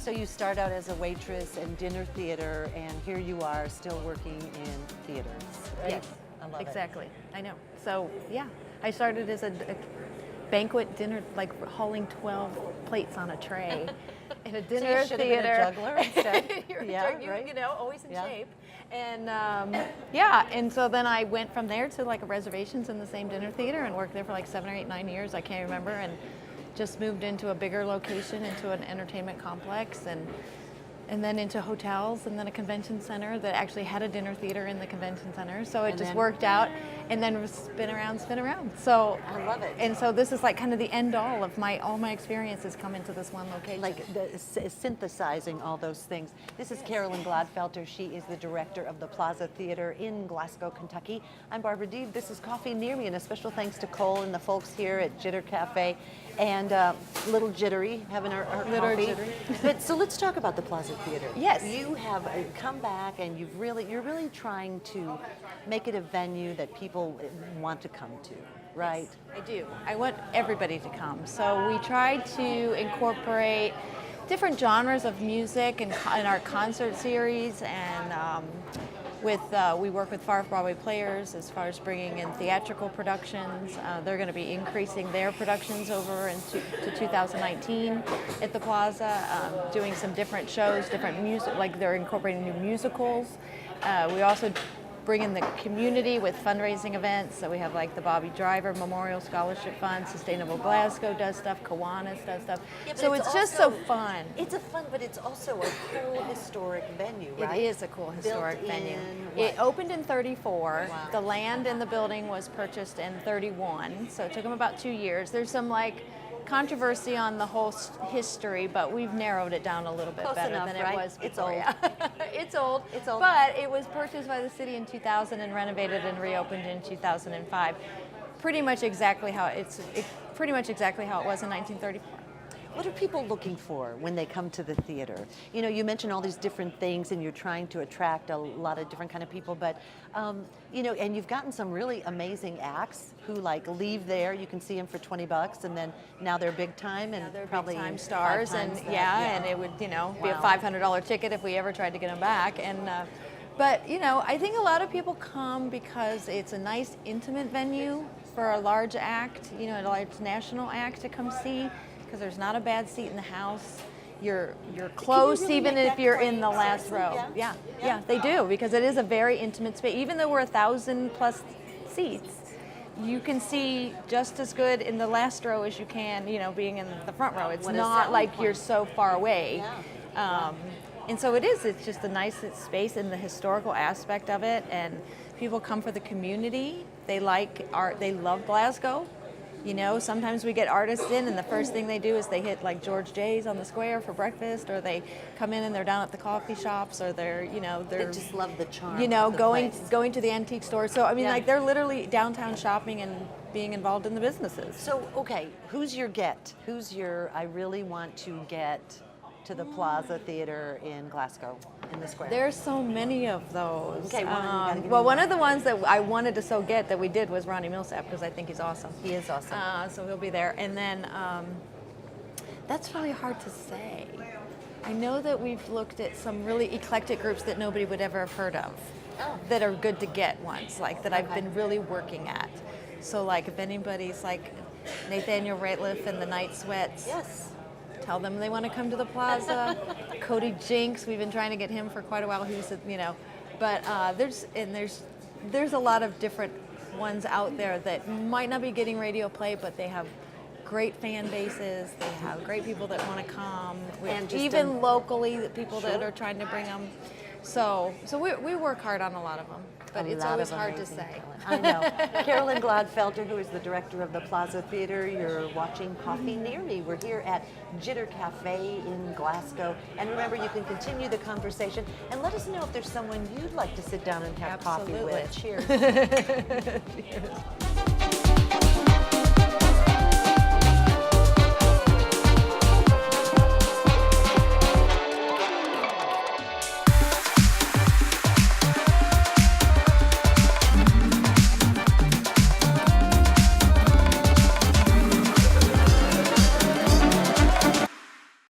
So you start out as a waitress in dinner theater, and here you are still working in theaters, right? Yes, I love exactly. I know. So yeah, I started as a banquet dinner, like hauling 12 plates on a tray in a dinner so you should theater. have been a juggler instead. You know, always in Yeah. shape. And yeah, and so then I went from there to like reservations in the same dinner theater and worked there for like 7 or 8, 9 years. I can't remember, and just moved into a bigger location, into an entertainment complex, and then into hotels, and then a convention center that actually had a dinner theater in the convention center. So it just worked out, and then spin around. So I love it. And so this is like kind of the end all of all my experiences come into this one location. Like synthesizing all those things. This is Carolyn Glodfelter. She is the director of the Plaza Theatre in Glasgow, Kentucky. I'm Barbara Deeb. This is Coffee Near Me, and a special thanks to Cole and the folks here at Jitter Cafe. And little jittery, having our coffee. Jittery. But so let's talk about the Plaza Theatre. Yes. You have come back, and you're really trying to make it a venue that people want to come to, right? Yes, I do. I want everybody to come. So we try to incorporate different genres of music in our concert series, and we work with Far Broadway Players as far as bringing in theatrical productions. They're going to be increasing their productions over to 2019 at the Plaza, doing some different shows, different music, like they're incorporating new musicals. We also bring in the community with fundraising events. So we have like the Bobby Driver Memorial Scholarship Fund, Sustainable Glasgow does stuff, Kiwanis does stuff. Yeah, so it's just so fun. It's but it's also a cool historic venue, right? It is a cool historic venue. What? It opened in 34. Wow. The land in the building was purchased in 31. So it took them about 2 years. There's some like controversy on the whole history, but we've narrowed it down a little bit Close better enough, than right? it was It's before. old. Yeah. It's old. It's old. But it was purchased by the city in 2000 and renovated and reopened in 2005. Pretty much exactly how it was in 1934. What are people looking for when they come to the theater? You know, you mentioned all these different things, and you're trying to attract a lot of different kind of people, but, you know, and you've gotten some really amazing acts who like leave there, you can see them for $20, and then now they're big time, and They're probably big time stars, 5 times and that. and it would, be a $500 ticket if we ever tried to get them back. And but I think a lot of people come because it's a nice intimate venue for a large act, a large national act to come see, because there's not a bad seat in the house. You're close, really even make if that you're claim, in the last seriously? row. Yeah. Yeah, they do, because it is a very intimate space. Even though we're 1,000+ seats, you can see just as good in the last row as you can, being in the front row. It's not like you're so far away. Yeah. And so it's just a nice space in the historical aspect of it, and people come for the community. They like art, they love Glasgow. Sometimes we get artists in, and the first thing they do is they hit like George J's on the square for breakfast, or they come in and they're down at the coffee shops, or they're They just love the charm. going of the place. going to the antique store. So I mean, Yeah. like they're literally downtown shopping and being involved in the businesses. So, okay, who's your get? I really want to get to the Plaza Theatre in Glasgow, in the square. There's so many of those. Okay, you gotta give me well, one one. of the ones that I wanted to get that we did was Ronnie Millsap, because I think he's awesome. He is awesome. So he'll be there. And then that's really hard to say. I know that we've looked at some really eclectic groups that nobody would ever have heard of, that are good to get once, like that I've been really working at. So like if anybody's like Nathaniel Rateliff and the Night Sweats, Yes. tell them they want to come to the Plaza. Cody Jinks, we've been trying to get him for quite a while. He's, but there's a lot of different ones out there that might not be getting radio play, but they have great fan bases. They have great people that want to come, And just even locally, the people that Sure. are trying to bring them. So we work hard on a lot of them, but it's always hard to say. I know. Carolyn Glodfelter, who is the director of the Plaza Theatre. You're watching Coffee Near Me. We're here at Jitter Cafe in Glasgow. And remember, you can continue the conversation and let us know if there's someone you'd like to sit down and have coffee with. Absolutely. Cheers. Cheers.